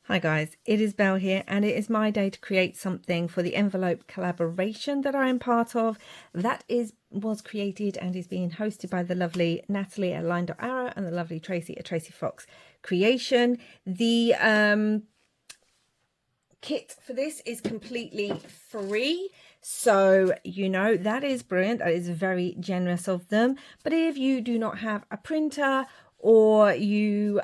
Hi guys, it is Belle here and it is my day to create something for the envelope collaboration that I am part of. That was created and is being hosted by the lovely Natalie at line.arrow and the lovely Tracie at Tracie Fox Creation. The kit for this is completely free, so you know that is brilliant. That is very generous of them. But if you do not have a printer or you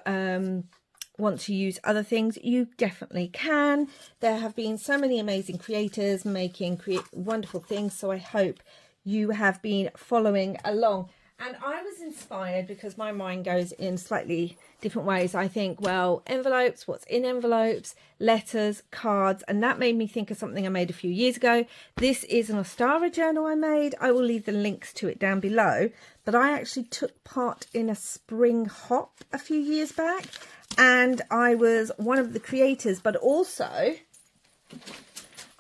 want to use other things, you definitely can. There have been so many amazing creators making wonderful things, so I hope you have been following along. And I was inspired because my mind goes in slightly different ways. I think, well, envelopes, what's in envelopes, letters, cards, and that made me think of something I made a few years ago. This is an Ostara journal I made. I will leave the links to it down below. But I actually took part in a spring hop a few years back, and I was one of the creators, but also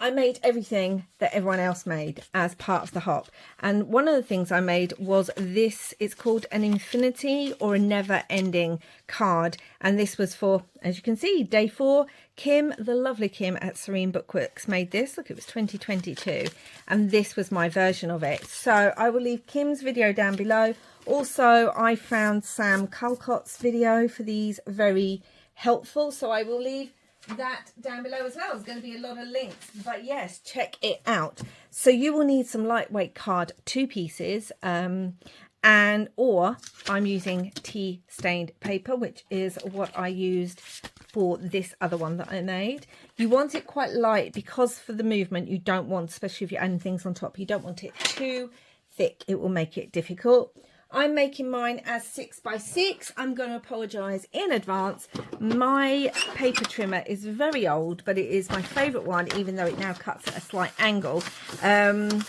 I made everything that everyone else made as part of the hop. And one of the things I made was this. It's called an infinity or a never-ending card. And this was for, as you can see, day 4. Kim, the lovely Kim at Serene Bookworks, made this. Look, it was 2022. And this was my version of it. So I will leave Kim's video down below. Also, I found Sam Culcott's video for these very helpful. So I will leave that down below as well. There's going to be a lot of links, but yes, check it out. So you will need some lightweight card, 2 pieces, or I'm using tea stained paper, which is what I used for this other one that I made. You want it quite light because for the movement you don't want, especially if you're adding things on top, you don't want it too thick. It will make it difficult. I'm making mine as 6x6. I'm going to apologise in advance. My paper trimmer is very old, but it is my favourite one, even though it now cuts at a slight angle. I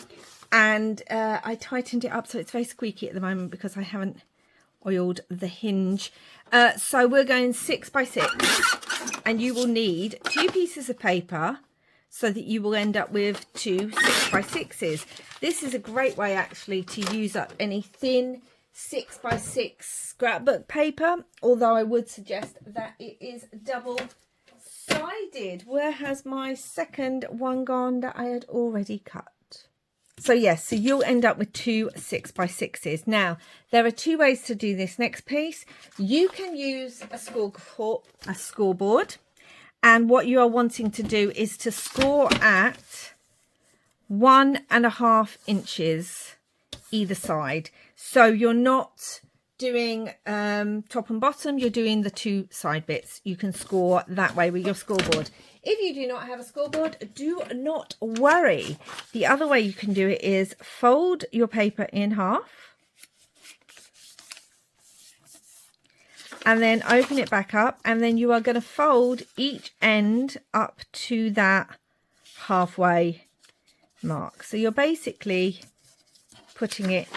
tightened it up, so it's very squeaky at the moment because I haven't oiled the hinge. So we're going 6x6, and you will need 2 pieces of paper so that you will end up with 2 6x6s. This is a great way actually to use up any thin 6x6 scrapbook paper, although I would suggest that it is double-sided. Where has my second one gone that I had already cut? So yes, so you'll end up with 2 6x6s. Now, there are 2 ways to do this next piece. You can use a scoreboard, and what you are wanting to do is to score at 1.5 inches either side. So you're not doing top and bottom, you're doing the 2 side bits. You can score that way with your scoreboard. If you do not have a scoreboard, do not worry. The other way you can do it is fold your paper in half and then open it back up, and then you are going to fold each end up to that halfway mark. So you're basically putting it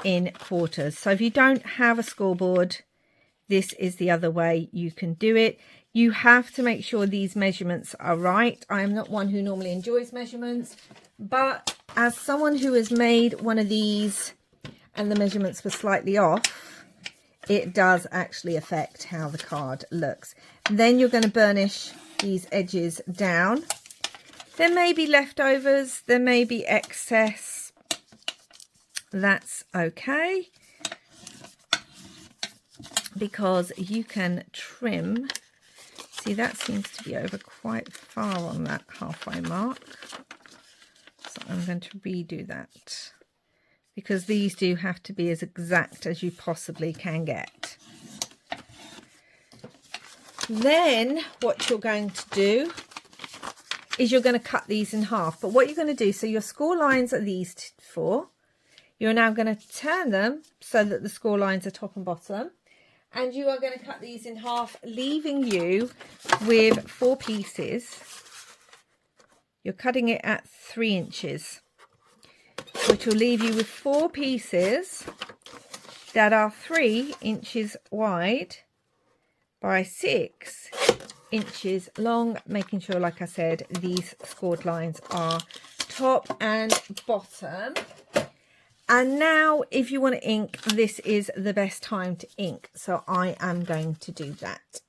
in quarters. So if you don't have a scoreboard, this is the other way you can do it. You have to make sure these measurements are right. I am not one who normally enjoys measurements, but as someone who has made one of these and the measurements were slightly off, it does actually affect how the card looks. Then you're going to burnish these edges down. There may be leftovers, there may be excess. That's okay, because you can trim. See, that seems to be over quite far on that halfway mark. So I'm going to redo that, because these do have to be as exact as you possibly can get. Then what you're going to do is you're going to cut these in half. But what you're going to do, so your score lines are these 4. You're now going to turn them so that the score lines are top and bottom. And you are going to cut these in half, leaving you with 4 pieces. You're cutting it at 3 inches, which will leave you with 4 pieces that are 3 inches wide by 6 inches long, making sure, like I said, these scored lines are top and bottom. And now, if you want to ink, this is the best time to ink. So I am going to do that.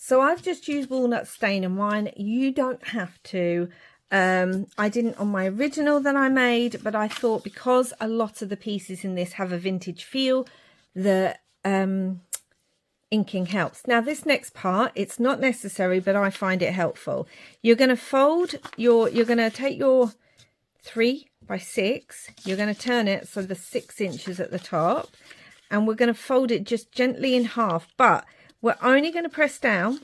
So I've just used walnut stain and wine. You don't have to. I didn't on my original that I made, but I thought because a lot of the pieces in this have a vintage feel, the inking helps. Now this next part, it's not necessary, but I find it helpful. You're going to fold you're going to take your 3 by 6, you're going to turn it so the 6 inches at the top, and we're going to fold it just gently in half, but we're only going to press down.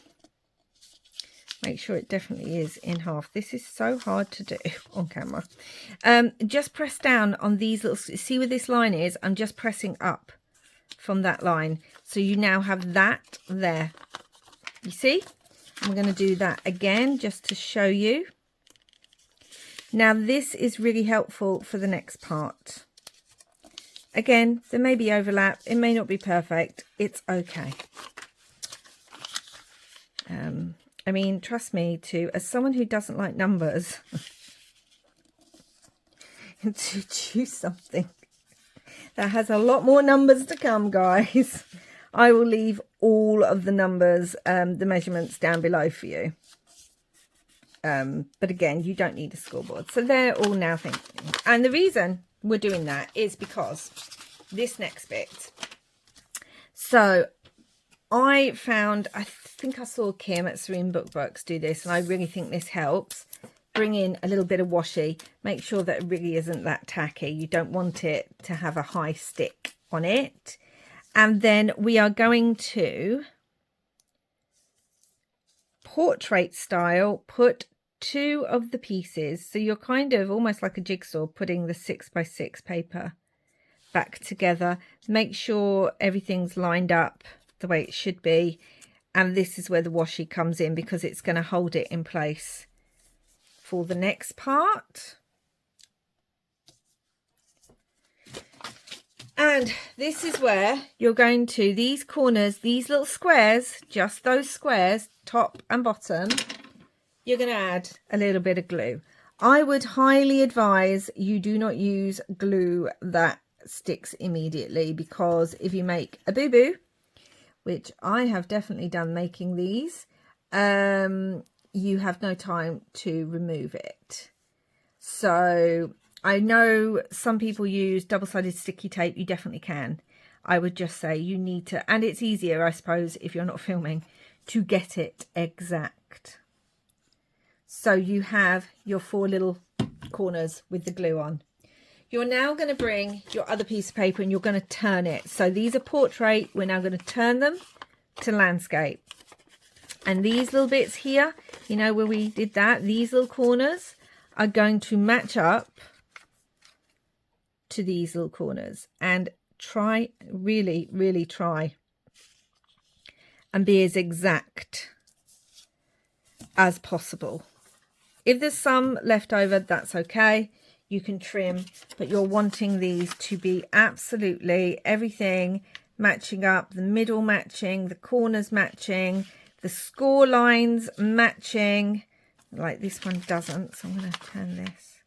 Make sure it definitely is in half. This is so hard to do on camera. Just press down on these little, see where this line is? I'm just pressing up from that line. So you now have that there. You see? I'm going to do that again just to show you. Now this is really helpful for the next part. Again, there may be overlap. It may not be perfect. It's okay. I mean, trust me, as someone who doesn't like numbers, to choose something that has a lot more numbers to come, guys, I will leave all of the numbers, the measurements down below for you. But again, you don't need a scoreboard. So they're all now thinking. And the reason we're doing that is because this next bit. So I found, I think I saw Kim at Serene Bookbooks do this, and I really think this helps. Bring in a little bit of washi. Make sure that it really isn't that tacky. You don't want it to have a high stick on it. And then we are going to, portrait style, put 2 of the pieces. So you're kind of almost like a jigsaw, putting the 6 by 6 paper back together. Make sure everything's lined up the way it should be, and this is where the washi comes in because it's going to hold it in place for the next part. And this is where you're going to, these corners, these little squares, just those squares, top and bottom, you're going to add a little bit of glue. I would highly advise you do not use glue that sticks immediately, because if you make a boo-boo, which I have definitely done making these, you have no time to remove it. So I know some people use double-sided sticky tape. You definitely can. I would just say you need to, and it's easier, I suppose, if you're not filming, to get it exact. So you have your 4 little corners with the glue on. You're now going to bring your other piece of paper and you're going to turn it. So these are portrait. We're now going to turn them to landscape. And these little bits here, you know, where we did that, these little corners are going to match up to these little corners. And try, really, really try and be as exact as possible. If there's some left over, that's okay. You can trim, but you're wanting these to be absolutely everything matching up, the middle matching, the corners matching, the score lines matching. Like this one doesn't, so I'm going to turn this.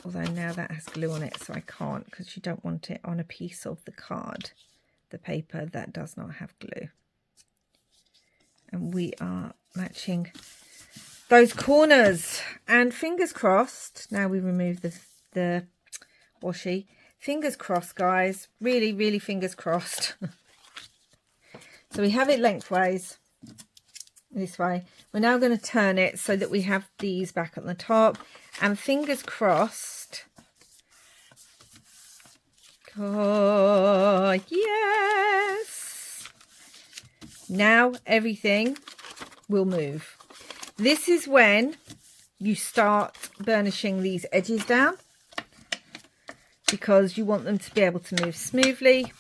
Although now that has glue on it, so I can't, because you don't want it on a piece of the card, the paper that does not have glue. And we are matching those corners, and fingers crossed. Now we remove the washi. Fingers crossed, guys. Really, really fingers crossed. So we have it lengthways this way. We're now going to turn it so that we have these back on the top, and fingers crossed. Oh, yes. Now everything will move. This is when you start burnishing these edges down, because you want them to be able to move smoothly.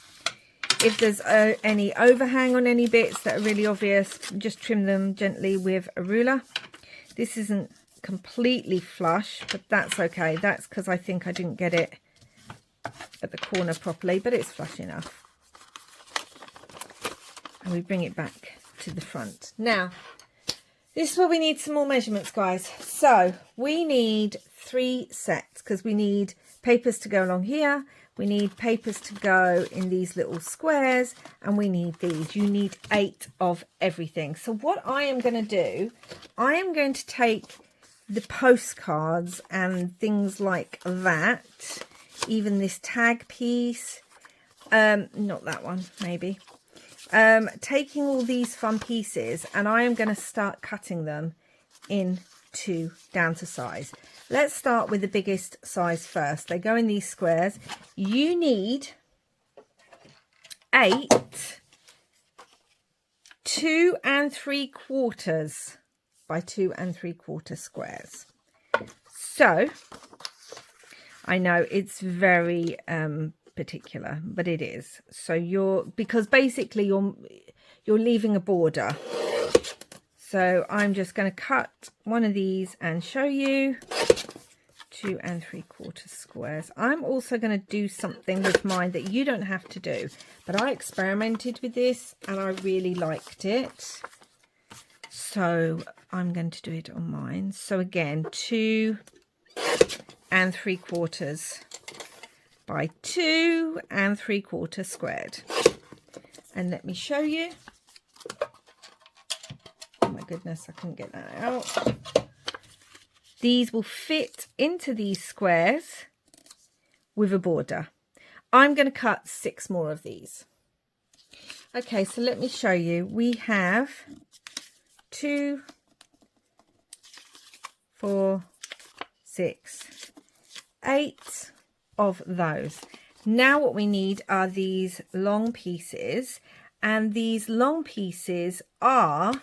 If there's any overhang on any bits that are really obvious, just trim them gently with a ruler. This isn't completely flush, but that's okay. That's because I think I didn't get it at the corner properly, but it's flush enough. And we bring it back to the front. Now, this is where we need some more measurements, guys. So we need 3 sets, because we need papers to go along here. We need papers to go in these little squares, and we need these. You need 8 of everything. So what I am going to do, I am going to take the postcards and things like that, even this tag piece, not that one, maybe. Taking all these fun pieces, and I am going to start cutting them into down to size. Let's start with the biggest size first. They go in these squares. You need 8 2 3/4 by 2 3/4 squares. So I know it's very particular, but it is. So because basically you're leaving a border. So I'm just going to cut one of these and show you 2 3/4 squares. I'm also going to do something with mine that you don't have to do, but I experimented with this and I really liked it. So I'm going to do it on mine. So again, 2 3/4 by 2 3/4 squared. And let me show you. Oh my goodness, I couldn't get that out. These will fit into these squares with a border. I'm going to cut 6 more of these. Okay, so let me show you. We have 2, 4, 6, 8 of those. Now what we need are these long pieces, and these long pieces are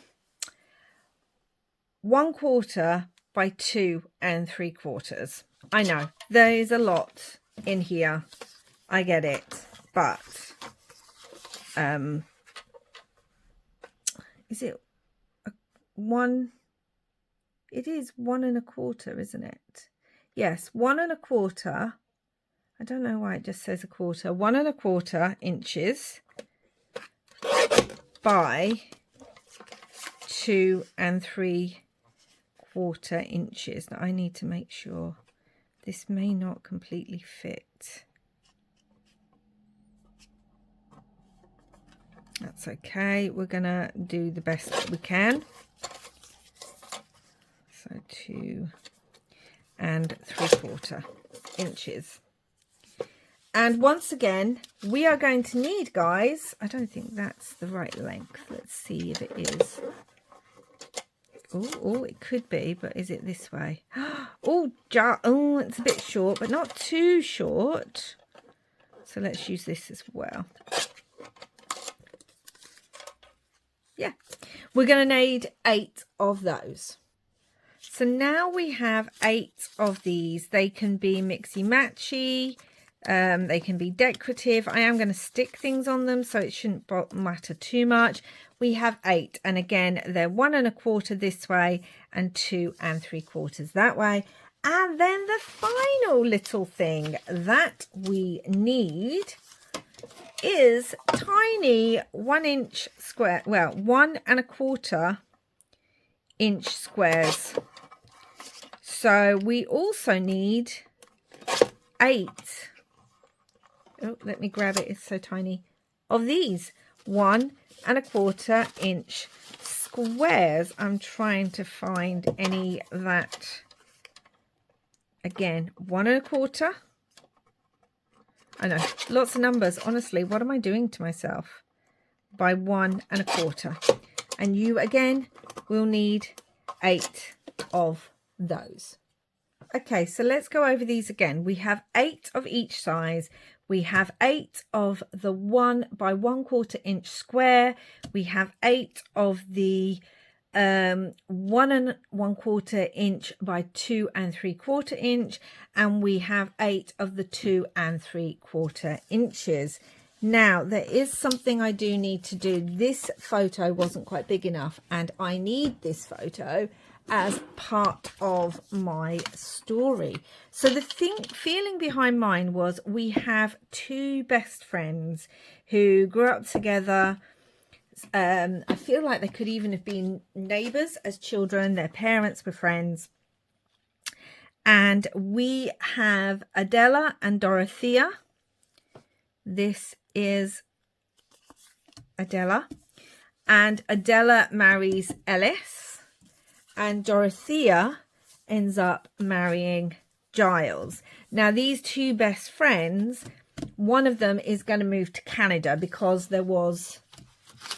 1/4 by 2 3/4. I know there is a lot in here, I get it, but is it one? It is 1 1/4, isn't it? Yes, 1 1/4. I don't know why it just says 1/4. 1 1/4 inches by 2 3/4 inches. Now I need to make sure this may not completely fit. That's okay. We're gonna do the best we can. So 2 3/4 inches. And once again, we are going to need, guys, I don't think that's the right length. Let's see if it is. Oh, it could be, but is it this way? Oh, it's a bit short, but not too short. So let's use this as well. Yeah, we're going to need 8 of those. So now we have 8 of these. They can be mixy-matchy. They can be decorative. I am going to stick things on them, so it shouldn't matter too much. We have 8, and again, they're 1 1/4 this way and 2 3/4 that way. And then the final little thing that we need is tiny 1 inch square, well, 1 1/4 inch squares. So we also need 8. Oh, let me grab it. It's so tiny. Of these 1 1/4 inch squares. I'm trying to find any that. Again, 1 1/4. I know, lots of numbers. Honestly, what am I doing to myself? By 1 1/4. And you again will need 8 of those. Okay, so let's go over these again. We have 8 of each size. We have 8 of the 1 by 1/4 inch square. We have 8 of the 1 1/4 inch by 2 3/4 inch, and we have 8 of the 2 3/4 inches. Now there is something I do need to do. This photo wasn't quite big enough, and I need this photo as part of my story. So the feeling behind mine was, we have 2 best friends who grew up together. I feel like they could even have been neighbours as children. Their parents were friends. And we have Adela and Dorothea. This is Adela, and Adela marries Ellis, and Dorothea ends up marrying Giles. Now, these two best friends, one of them is going to move to Canada because there was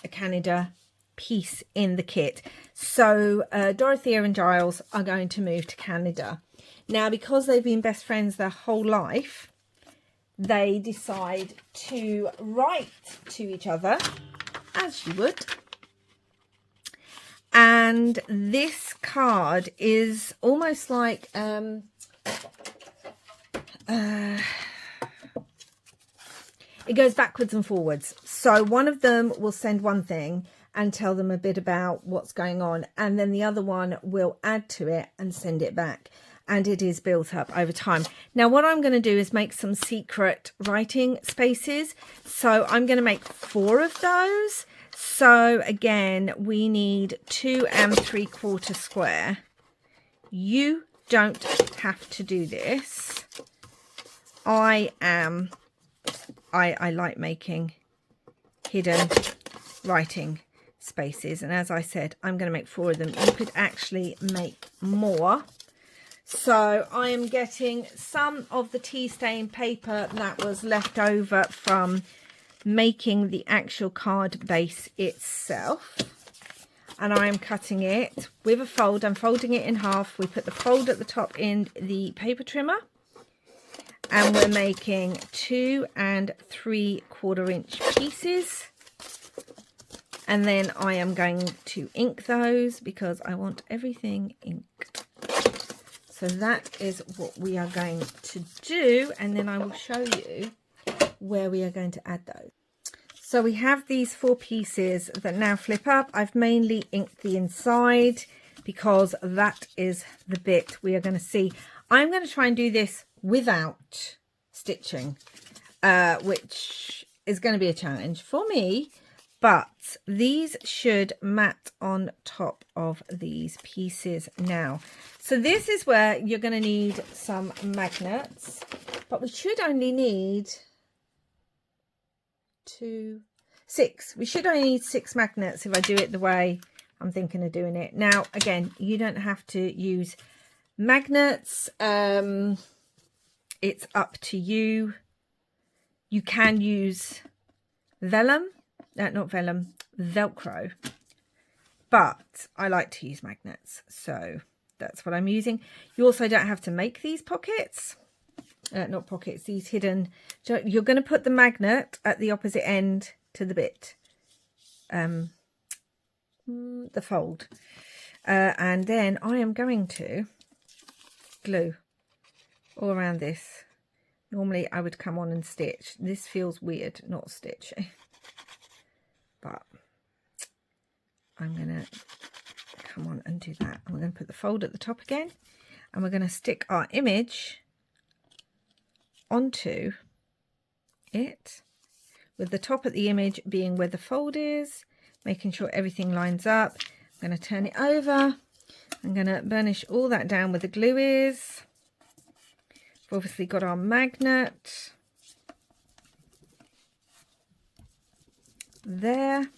a Canada piece in the kit. So Dorothea and Giles are going to move to Canada. Now, because they've been best friends their whole life, they decide to write to each other, as you would. And this card is almost like it goes backwards and forwards. So one of them will send one thing and tell them a bit about what's going on, and then the other one will add to it and send it back, and it is built up over time. Now, what I'm going to do is make some secret writing spaces. So I'm going to make 4 of those. So again, we need 2 3/4 square. You don't have to do this. I like making hidden writing spaces, and as I said, I'm going to make 4 of them. You could actually make more. So I am getting some of the tea stain paper that was left over from making the actual card base itself, and I am cutting it with a fold. I'm folding it in half. We put the fold at the top in the paper trimmer, and we're making 2 3/4 inch pieces, and then I am going to ink those because I want everything inked. So that is what we are going to do, and then I will show you where we are going to add those. So we have these 4 pieces that now flip up. I've mainly inked the inside because that is the bit we are going to see. I'm going to try and do this without stitching, which is going to be a challenge for me, but these should mat on top of these pieces now. So this is where you're going to need some magnets, but we should only need 6. We should only need 6 magnets if I do it the way I'm thinking of doing it. Now, again, you don't have to use magnets. It's up to you. You can use vellum, not vellum, Velcro, but I like to use magnets, so that's what I'm using. You also don't have to make these pockets. Not pockets, these hidden. You're going to put the magnet at the opposite end to the bit, the fold, and then I am going to glue all around this. Normally I would come on and stitch. This feels weird not stitching, but I'm going to come on and do that. I'm going to put the fold at the top again, and we're going to stick our image onto it, with the top of the image being where the fold is, making sure everything lines up. I'm going to turn it over. I'm going to burnish all that down where the glue is. We've obviously got our magnet there,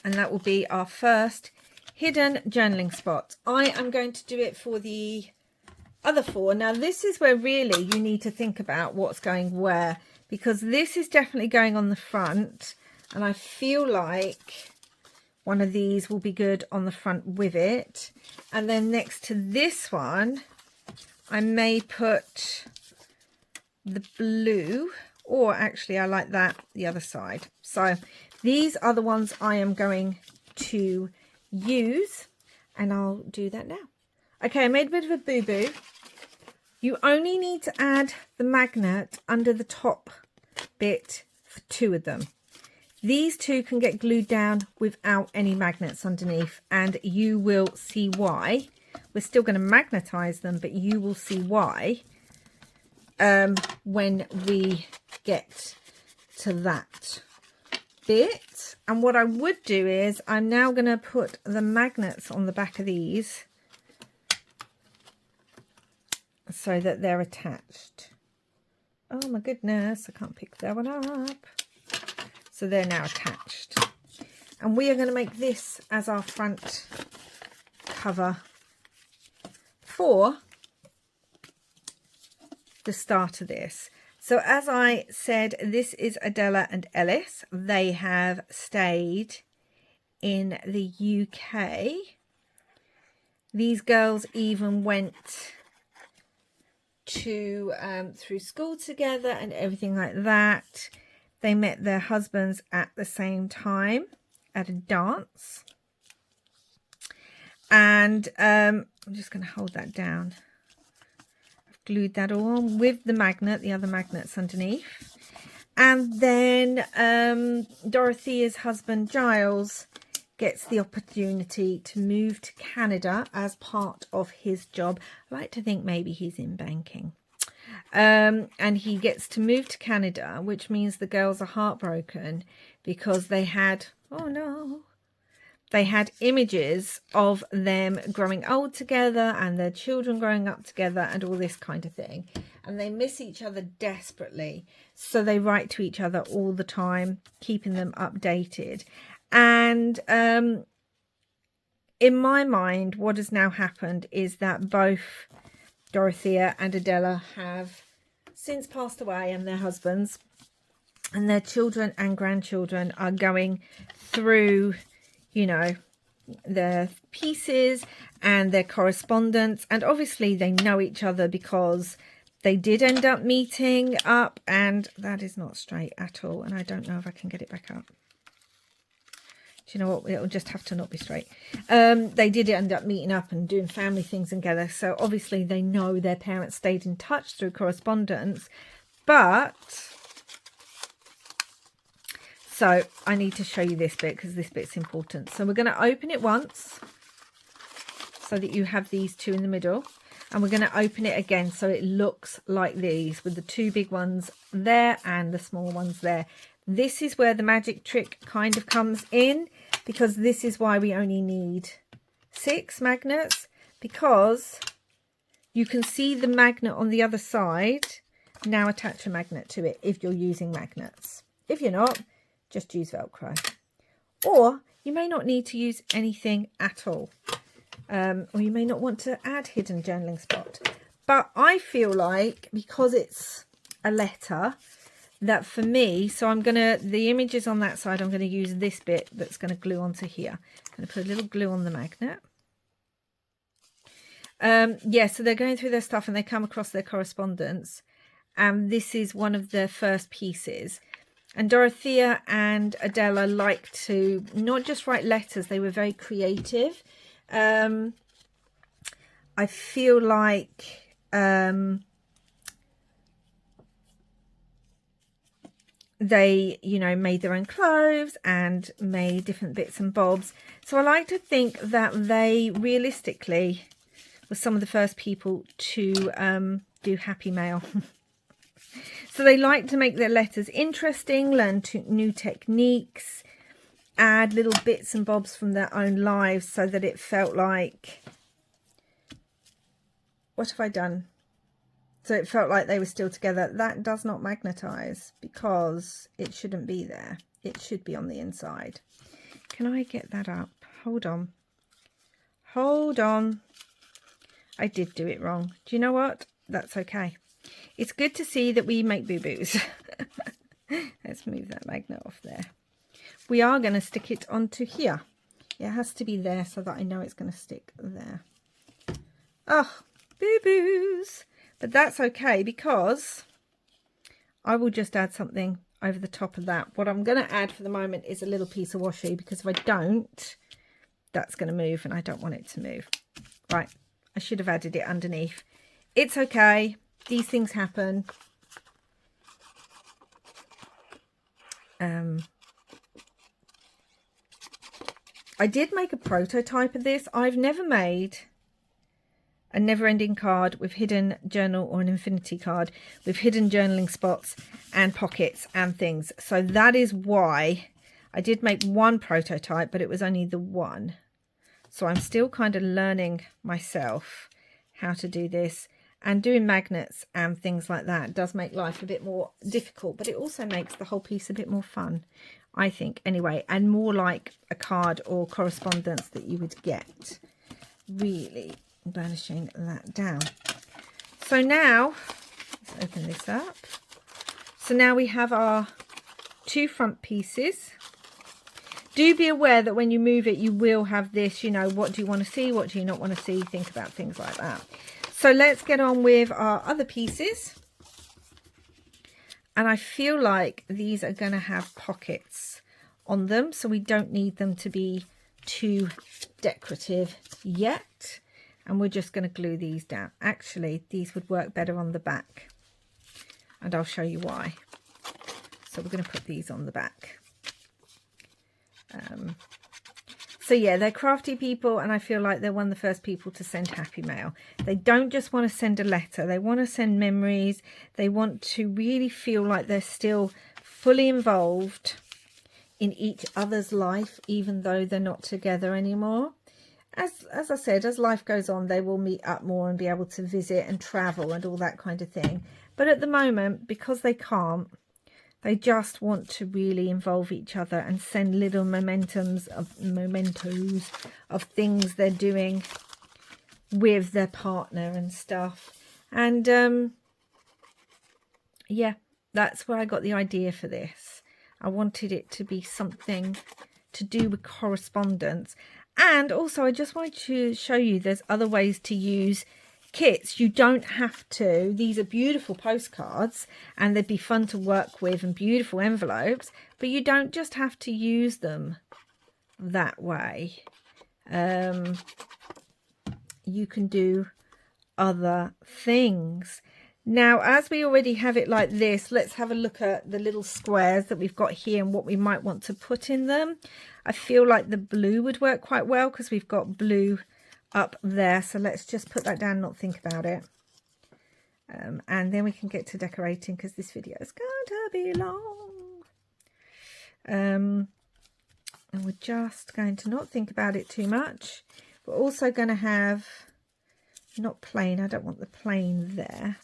and that will be our first hidden journaling spot. I am going to do it for the other 4. Now this is where really you need to think about what's going where, because this is definitely going on the front, and I feel like one of these will be good on the front with it, and then next to this one I may put the blue, or actually I like that the other side. So these are the ones I am going to use, and I'll do that now. Okay, I made a bit of a boo-boo. You only need to add the magnet under the top bit for 2 of them. These 2 can get glued down without any magnets underneath, and you will see why. We're still going to magnetize them, but you will see why when we get to that bit. And what I would do is I'm now going to put the magnets on the back of these so that they're attached. Oh my goodness, I can't pick that one up. So they're now attached. And we are going to make this as our front cover for the start of this. So as I said, this is Adela and Ellis. They have stayed in the UK. These girls even went to through school together and everything like that. They met their husbands at the same time at a dance. And I'm just going to hold that down. I've glued that all on with the magnet, the other magnets underneath. And then Dorothea's husband Giles gets the opportunity to move to Canada as part of his job. I like to think maybe he's in banking. And he gets to move to Canada, which means the girls are heartbroken because they had, oh no, they had images of them growing old together and their children growing up together and all this kind of thing. And they miss each other desperately. So they write to each other all the time, keeping them updated. And in my mind, what has now happened is that both Dorothea and Adela have since passed away, and their husbands, and their children and grandchildren are going through, you know, their pieces and their correspondence. And obviously they know each other because they did end up meeting up, and that is not straight at all. And I don't know if I can get it back up. Do you know what? It'll just have to not be straight. They did end up meeting up and doing family things together. So obviously they know their parents stayed in touch through correspondence. But, so I need to show you this bit because this bit's important. So we're going to open it once so that you have these two in the middle. And we're going to open it again so it looks like these with the two big ones there and the small ones there. This is where the magic trick kind of comes in, because this is why we only need 6 magnets, because you can see the magnet on the other side. Now attach a magnet to it if you're using magnets. If you're not, just use Velcro. Or you may not need to use anything at all. Or you may not want to add hidden journaling spot. But I feel like, because it's a letter, that for me, so I'm gonna, the images on that side, I'm going to use this bit that's going to glue onto here. I'm going to put a little glue on the magnet. Yeah, so they're going through their stuff and they come across their correspondence, and this is one of their first pieces. And Dorothea and Adela like to not just write letters, they were very creative. I feel like they, you know, made their own clothes and made different bits and bobs. So I like to think that they realistically were some of the first people to do Happy Mail. So they like to make their letters interesting, learn new techniques, add little bits and bobs from their own lives so that it felt like, what have I done? So it felt like they were still together. That does not magnetize because it shouldn't be there. It should be on the inside. Can I get that up? Hold on. Hold on. I did do it wrong. Do you know what? That's okay. It's good to see that we make boo-boos. Let's move that magnet off there. We are going to stick it onto here. It has to be there so that I know it's going to stick there. Oh, boo-boos. But that's okay, because I will just add something over the top of that. What I'm going to add for the moment is a little piece of washi, because if I don't, that's going to move and I don't want it to move. Right, I should have added it underneath. It's okay. These things happen. I did make a prototype of this. I've never made a never-ending card with hidden journal, or an infinity card with hidden journaling spots and pockets and things. So that is why I did make one prototype, but it was only the one. So I'm still kind of learning myself how to do this. And doing magnets and things like that does make life a bit more difficult, but it also makes the whole piece a bit more fun, I think, anyway, and more like a card or correspondence that you would get. Really burnishing that down. So now, let's open this up. So now we have our 2 front pieces. Do be aware that when you move it, you will have this, you know, what do you want to see? What do you not want to see? Think about things like that. So let's get on with our other pieces. And I feel like these are going to have pockets on them, so we don't need them to be too decorative yet. And we're just going to glue these down. Actually, these would work better on the back, and I'll show you why. So we're going to put these on the back. So yeah, they're crafty people, and I feel like they're one of the first people to send happy mail. They don't just want to send a letter, they want to send memories. They want to really feel like they're still fully involved in each other's life, even though they're not together anymore. As I said, as life goes on, they will meet up more and be able to visit and travel and all that kind of thing. But at the moment, because they can't, they just want to really involve each other and send little mementos of things they're doing with their partner and stuff. And yeah, that's where I got the idea for this. I wanted it to be something to do with correspondence. And also, I just wanted to show you there's other ways to use kits. You don't have to. These are beautiful postcards and they'd be fun to work with and beautiful envelopes, but you don't just have to use them that way. You can do other things. Now, as we already have it like this, let's have a look at the little squares that we've got here and what we might want to put in them. I feel like the blue would work quite well because we've got blue up there. So let's just put that down, not think about it. And then we can get to decorating because this video is going to be long. And we're just going to not think about it too much. We're also going to have, not plain, I don't want the plain there.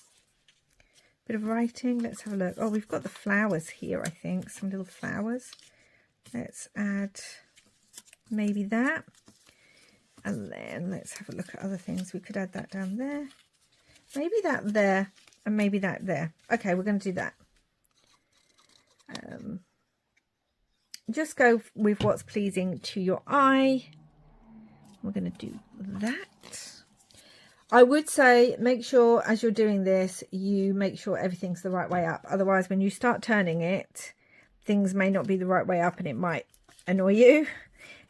Bit of writing, let's have a look. Oh, we've got the flowers here, I think, some little flowers. Let's add maybe that. And then let's have a look at other things. We could add that down there. Maybe that there, and maybe that there. Okay, we're going to do that. Just go with what's pleasing to your eye. We're going to do that. I would say make sure as you're doing this, you make sure everything's the right way up. Otherwise, when you start turning it, things may not be the right way up and it might annoy you.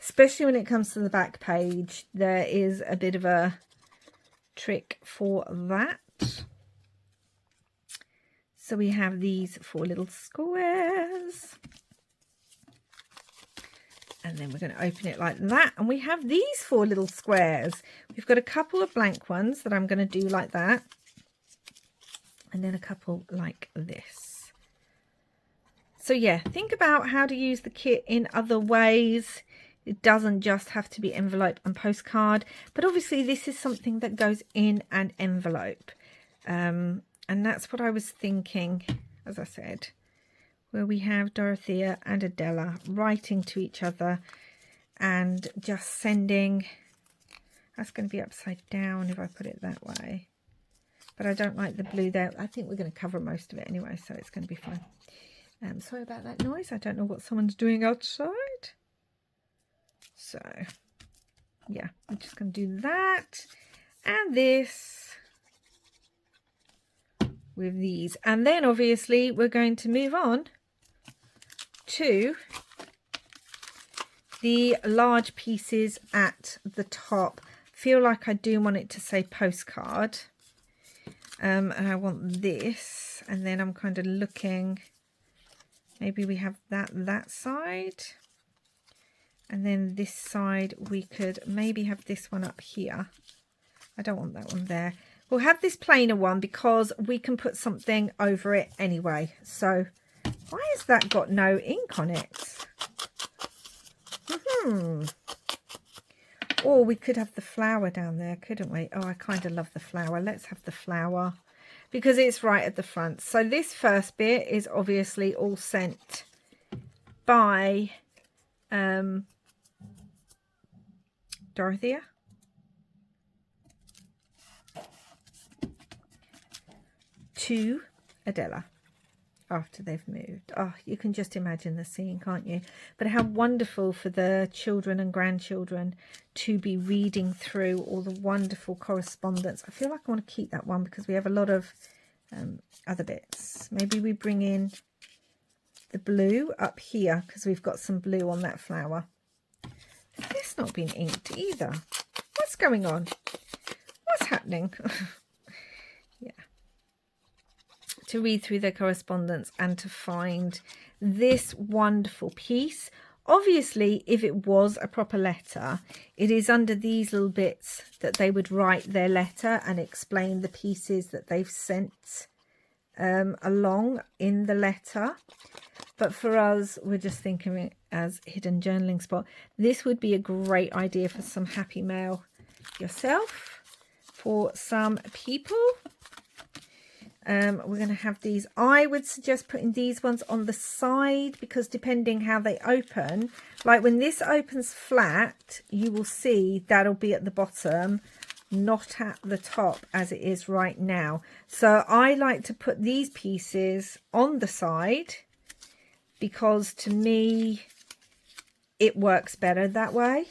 Especially when it comes to the back page, there is a bit of a trick for that. So we have these 4 little squares. And then we're going to open it like that. And we have these 4 little squares. We've got a couple of blank ones that I'm going to do like that. And then a couple like this. So yeah, think about how to use the kit in other ways. It doesn't just have to be envelope and postcard. But obviously this is something that goes in an envelope. And that's what I was thinking, as I said, where we have Dorothea and Adela writing to each other and just sending. That's going to be upside down if I put it that way. But I don't like the blue there. I think we're going to cover most of it anyway, so it's going to be fine. Sorry about that noise. I don't know what someone's doing outside. So, yeah, I'm just going to do that and this with these. And then, obviously, we're going to move on to the large pieces at the top. Feel like I do want it to say postcard. And I want this. And then I'm kind of looking, maybe we have that side. And then this side, we could maybe have this one up here. I don't want that one there. We'll have this plainer one because we can put something over it anyway. So why has that got no ink on it? Or Or we could have the flower down there, couldn't we? Oh, I kind of love the flower. Let's have the flower because it's right at the front. So this first bit is obviously all sent by Dorothea. To Adela after they've moved. Oh, you can just imagine the scene, can't you? But how wonderful for the children and grandchildren to be reading through all the wonderful correspondence. I feel like I want to keep that one because we have a lot of other bits. Maybe we bring in the blue up here because we've got some blue on that flower. It's not been inked either. What's going on? What's happening? Yeah. To read through their correspondence and to find this wonderful piece. Obviously, if it was a proper letter, it is under these little bits that they would write their letter and explain the pieces that they've sent along in the letter. But for us, we're just thinking it as hidden journaling spot. This would be a great idea for some happy mail yourself, for some people. We're going to have these. I would suggest putting these ones on the side because depending how they open, like when this opens flat, you will see that'll be at the bottom, not at the top as it is right now. So I like to put these pieces on the side because to me it works better that way.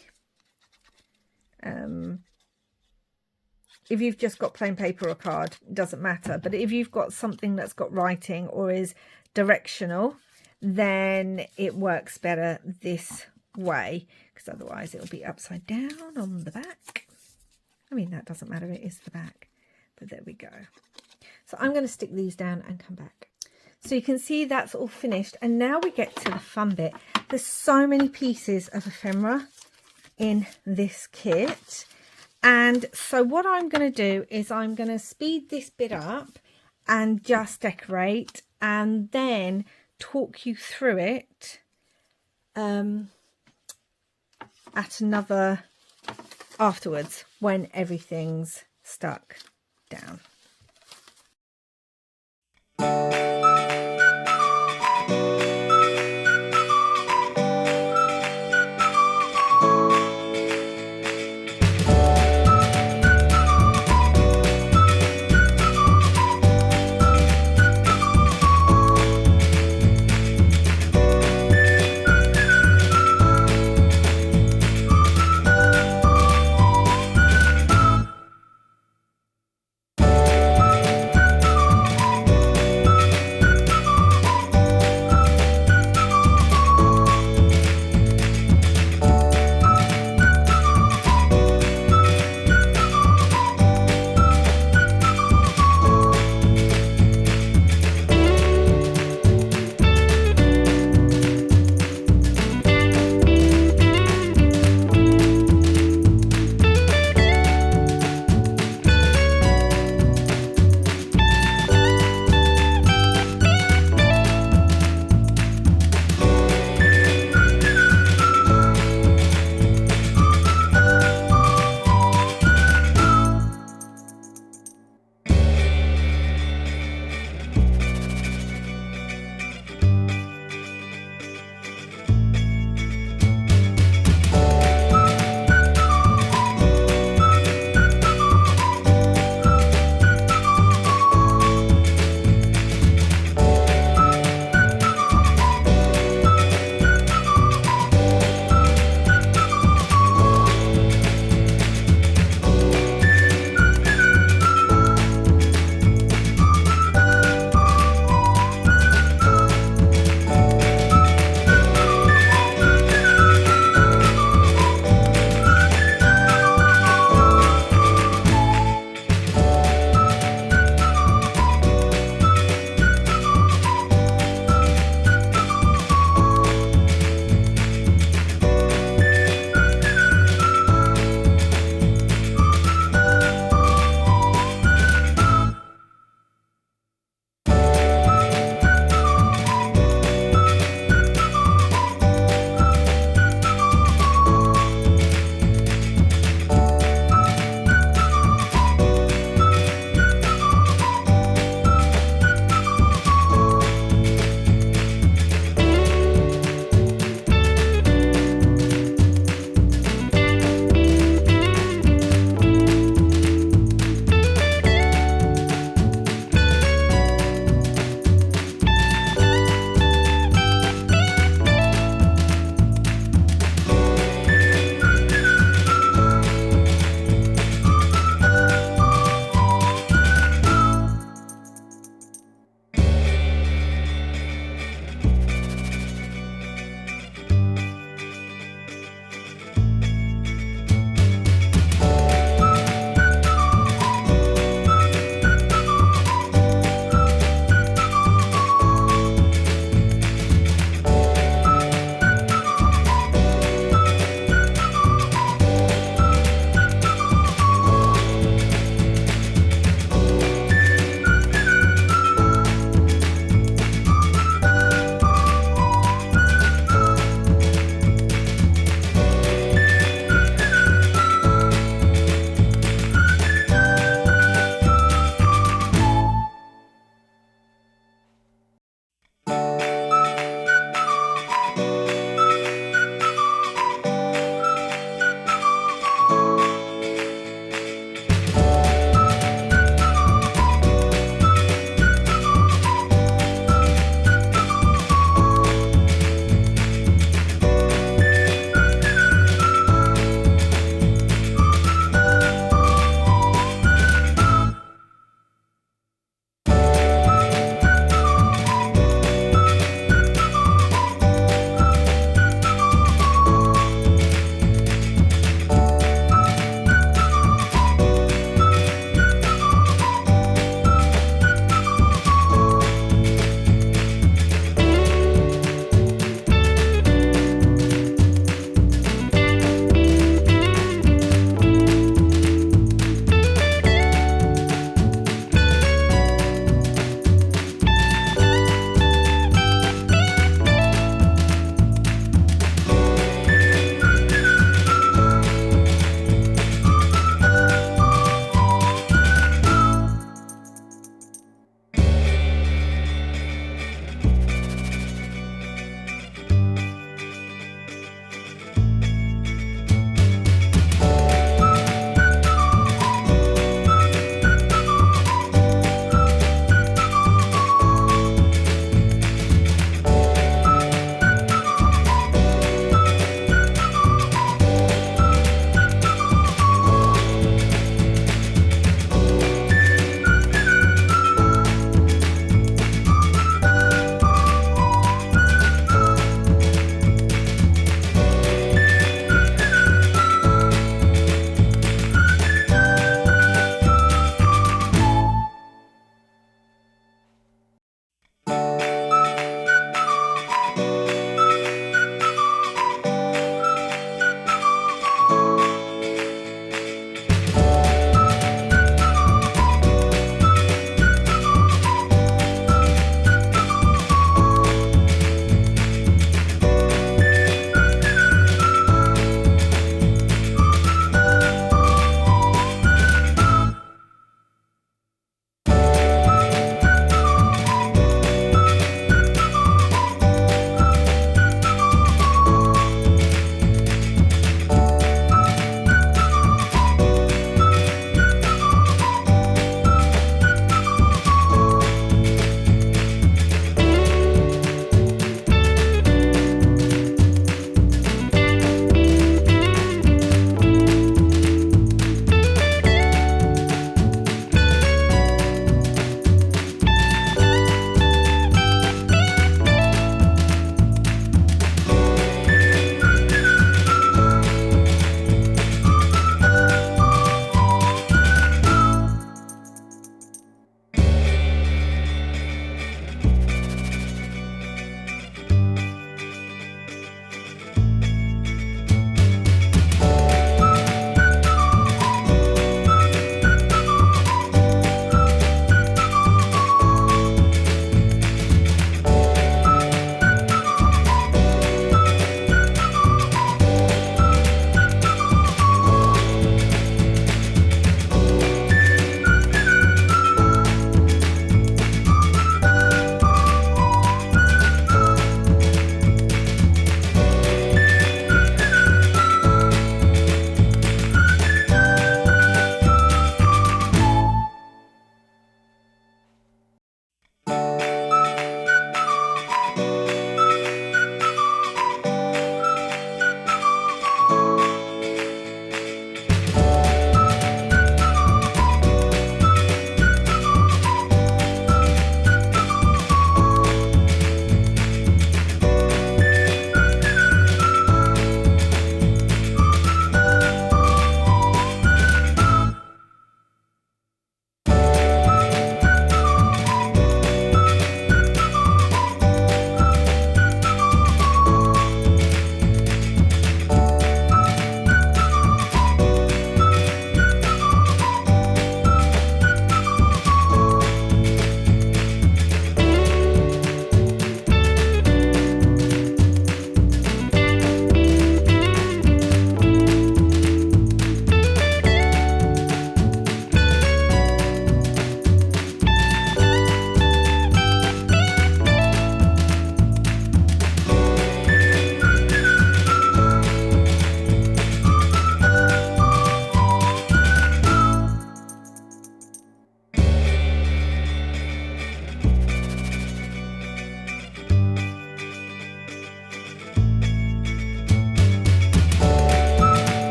If you've just got plain paper or card, it doesn't matter. But if you've got something that's got writing or is directional, then it works better this way because otherwise it'll be upside down on the back. I mean, that doesn't matter. It is the back. But there we go. So I'm going to stick these down and come back. So you can see that's all finished. And now we get to the fun bit. There's so many pieces of ephemera in this kit. And so what I'm going to do is I'm going to speed this bit up and just decorate and then talk you through it at another afterwards when everything's stuck down.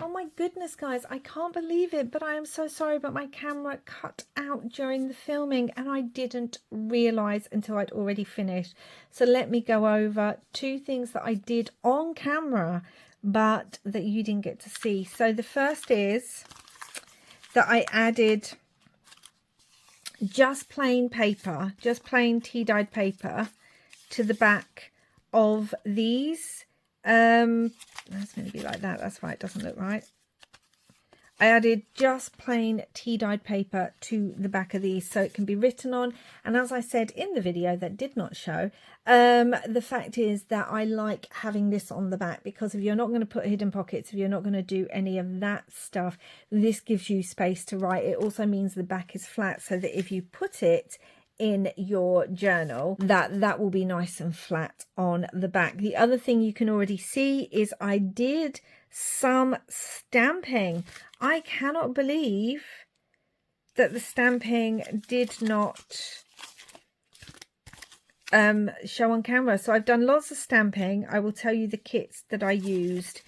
Oh my goodness, guys, I can't believe it, but I am so sorry, but my camera cut out during the filming and I didn't realise until I'd already finished. So let me go over 2 things that I did on camera, but that you didn't get to see. So the first is that I added just plain paper, just plain tea-dyed paper to the back of these. That's going to be like that. That's why it doesn't look right. I added just plain tea-dyed paper to the back of these so it can be written on. And as I said in the video that did not show, the fact is that I like having this on the back, because if you're not going to put hidden pockets, if you're not going to do any of that stuff, this gives you space to write. It also means the back is flat, so that if you put it in your journal, that will be nice and flat on the back. The other thing you can already see is I did some stamping. I cannot believe that the stamping did not show on camera. So I've done lots of stamping. I will tell you the kits that I used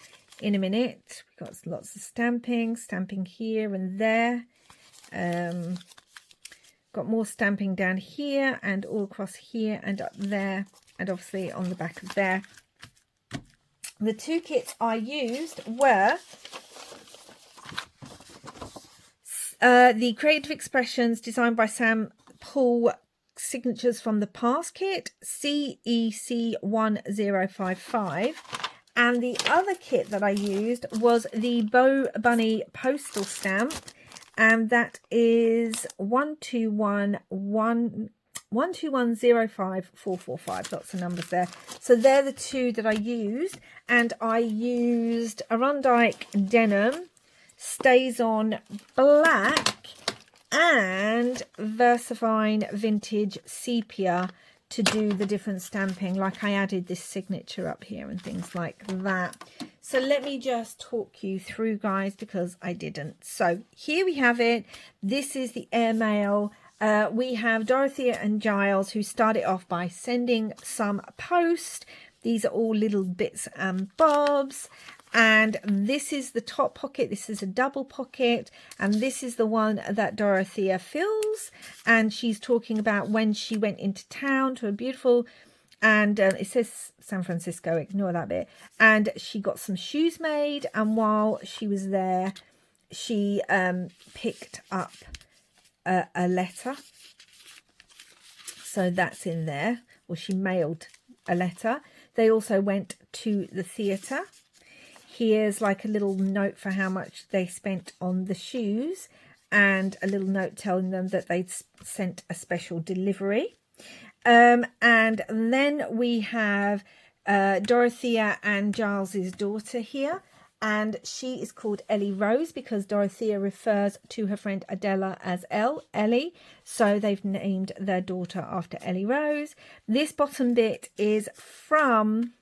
in a minute. We've got lots of stamping here and there. Got more stamping down here and all across here and up there, and obviously on the back of there. The 2 kits I used were the Creative Expressions designed by Sam Paul Signatures from the Past kit, CEC1055. And the other kit that I used was the Bow Bunny postal stamp, and that is 121054445. Lots of numbers there. So they're the 2 that I used, and I used Arundike Denim, Stays On Black, and Versafine Vintage Sepia to do the different stamping. Like I added this signature up here and things like that. So let me just talk you through, guys, because I didn't. So here we have it. This is the airmail. We have Dorothea and Giles, who started off by sending some post. These are all little bits and bobs. And this is the top pocket. This is a double pocket. And this is the one that Dorothea fills. And she's talking about when she went into town to a beautiful... And it says San Francisco, ignore that bit. And she got some shoes made. And while she was there, she picked up a letter. So that's in there. Well, she mailed a letter. They also went to the theatre. Here's like a little note for how much they spent on the shoes. And a little note telling them that they'd sent a special delivery. And then we have Dorothea and Giles's daughter here, and she is called Ellie Rose because Dorothea refers to her friend Adela as Ellie, so they've named their daughter after Ellie Rose. This bottom bit is from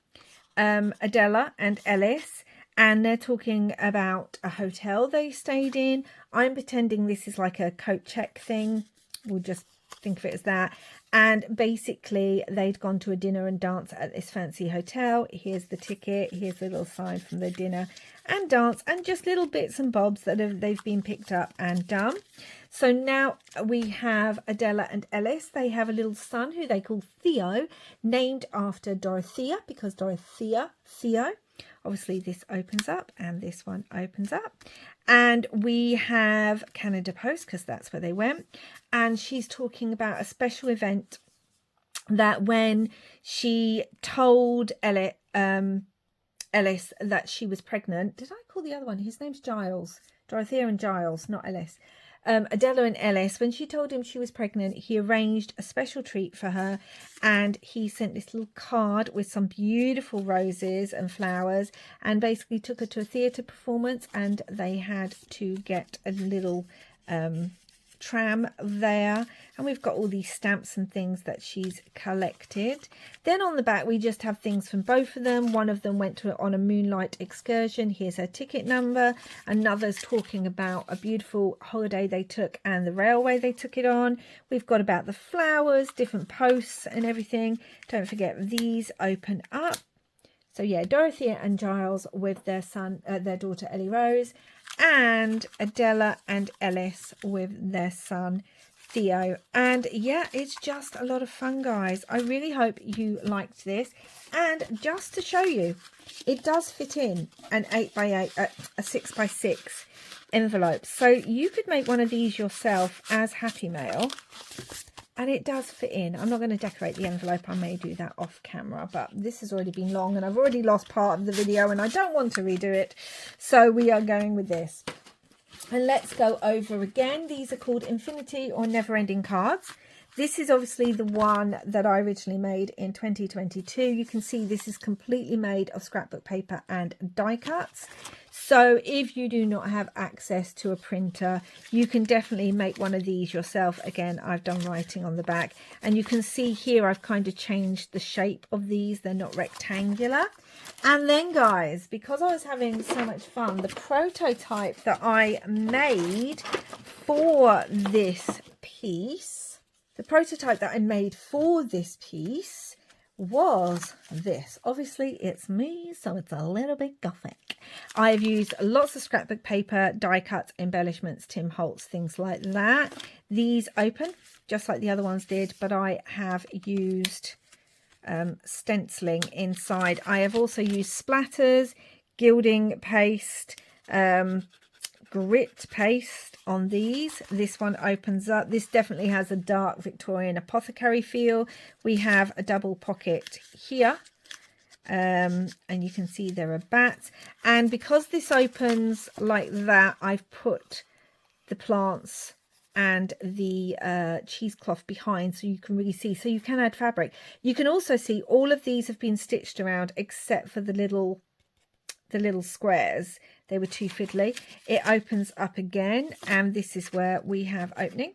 Adela and Ellis, and they're talking about a hotel they stayed in. I'm pretending this is like a coat check thing. We'll just think of it as that. And basically they'd gone to a dinner and dance at this fancy hotel. Here's the ticket. Here's the little sign from the dinner and dance, and just little bits and bobs that they've been picked up and done. So now we have Adela and Ellis. They have a little son who they call Theo, named after Dorothea because Theo. Obviously this opens up and this one opens up. And we have Canada Post because that's where they went. And she's talking about a special event that when she told Ellis that she was pregnant. Did I call the other one? His name's Giles. Dorothea and Giles, not Ellis. Adela and Ellis, when she told him she was pregnant, he arranged a special treat for her, and he sent this little card with some beautiful roses and flowers, and basically took her to a theatre performance, and they had to get a little tram there. And we've got all these stamps and things that she's collected. Then on the back we just have things from both of them. One of them went on a moonlight excursion. Here's her ticket number. Another's talking about a beautiful holiday they took and the railway they took it on. We've got about the flowers, different posts and everything. Don't forget these open up. So yeah, Dorothea and Giles with their daughter Ellie Rose, and Adela and Ellis with their son Theo. And yeah, it's just a lot of fun, guys. I really hope you liked this. And just to show you, it does fit in an 8x8, a 6x6 envelope. So you could make one of these yourself as Happy Mail. And it does fit in. I'm not going to decorate the envelope. I may do that off camera, but this has already been long and I've already lost part of the video and I don't want to redo it. So we are going with this. And let's go over again. These are called Infinity or Never Ending cards. This is obviously the one that I originally made in 2022. You can see this is completely made of scrapbook paper and die cuts. So if you do not have access to a printer, you can definitely make one of these yourself. Again, I've done writing on the back. And you can see here I've kind of changed the shape of these. They're not rectangular. And then, guys, because I was having so much fun, the prototype that I made for this piece, was this. Obviously it's me, so it's a little bit gothic. I've used lots of scrapbook paper, die cuts, embellishments, Tim Holtz, things like that. These open just like the other ones did, but I have used stenciling inside. I have also used splatters, gilding paste, grit paste on these. This one opens up. This definitely has a dark Victorian apothecary feel. We have a double pocket here, and you can see there are bats. And because this opens like that, I've put the plants and the cheesecloth behind so you can really see. So you can add fabric. You can also see all of these have been stitched around except for the little squares. They were too fiddly. It opens up again, and this is where we have opening,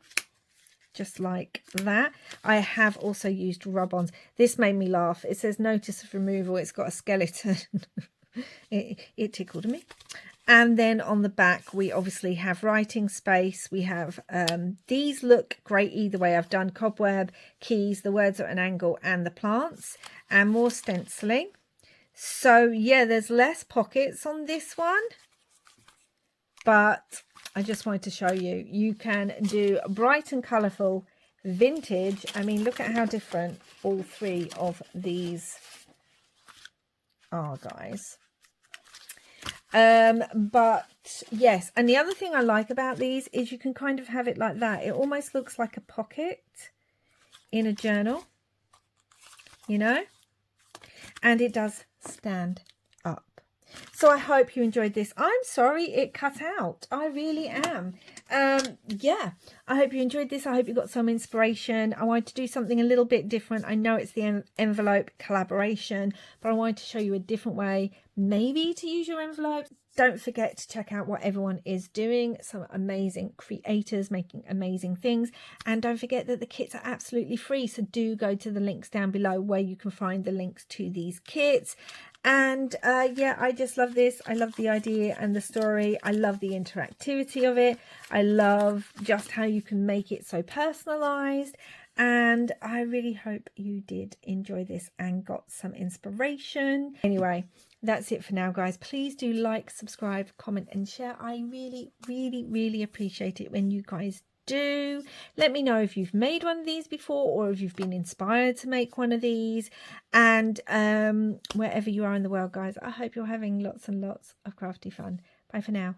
just like that. I have also used rub-ons. This made me laugh. It says notice of removal. It's got a skeleton. it tickled me. And then on the back, we obviously have writing space. We have, these look great either way. I've done cobweb, keys, the words at an angle, and the plants, and more stenciling. So yeah, there's less pockets on this one, but I just wanted to show you, you can do bright and colourful vintage. I mean, look at how different all three of these are, guys. But yes, and the other thing I like about these is you can kind of have it like that. It almost looks like a pocket in a journal, you know, and it does stand up. So I hope you enjoyed this. I'm sorry it cut out. I really am. Yeah, I hope you enjoyed this. I hope you got some inspiration. I wanted to do something a little bit different. I know it's the envelope collaboration, but I wanted to show you a different way maybe to use your envelope. Don't forget to check out what everyone is doing. Some amazing creators making amazing things. And don't forget that the kits are absolutely free. So do go to the links down below where you can find the links to these kits. And yeah, I just love this. I love the idea and the story. I love the interactivity of it. I love just how you can make it so personalized. And I really hope you did enjoy this and got some inspiration. Anyway, that's it for now, guys. Please do like, subscribe, comment and share. I really, really, really appreciate it when you guys do. Let me know if you've made one of these before or if you've been inspired to make one of these. And wherever you are in the world, guys, I hope you're having lots and lots of crafty fun. Bye for now.